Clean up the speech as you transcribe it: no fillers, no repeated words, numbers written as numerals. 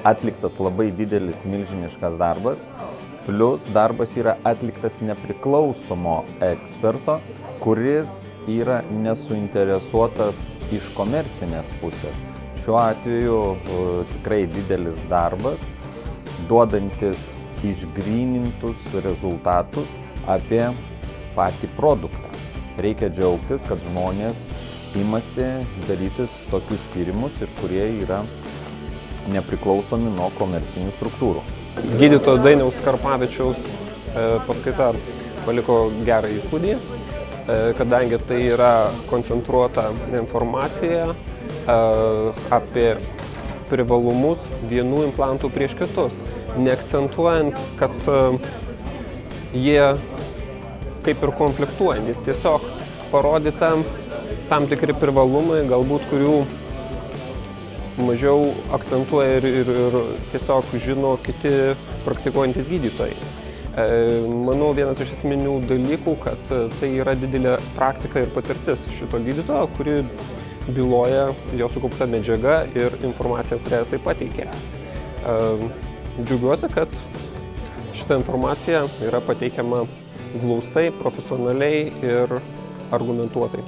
atliktas labai didelis milžiniškas darbas, plus darbas yra atliktas nepriklausomo eksperto, kuris yra nesuinteresuotas iš komercinės pusės. Šiuo atveju tikrai didelis darbas, duodantis išgrynintus rezultatus apie patį produktą. Reikia džiaugtis, kad žmonės imasi darytis tokius tyrimus ir kurie yra nepriklausomi nuo komercinių struktūrų. Gydytojo Dainiaus Karpavičiaus paskaita paliko gerą įspūdį, kadangi tai yra koncentruota informacija apie privalumus vienų implantų prieš kitus, neakcentuojant, kad jie kaip ir konfliktuojantys, tiesiog parodyta tam tikri privalumai, galbūt kurių mažiau akcentuoja ir tiesiog žino kiti praktikuojantys gydytojai. Manau, vienas iš esminių dalykų, kad tai yra didelė praktika ir patirtis šito gydytojo, kuri byloja jo sukaupta medžiaga ir informacija, kurią jisai pateikė. Džiaugiuosi, kad šita informacija yra pateikiama glaustai, profesionaliai ir argumentuotai.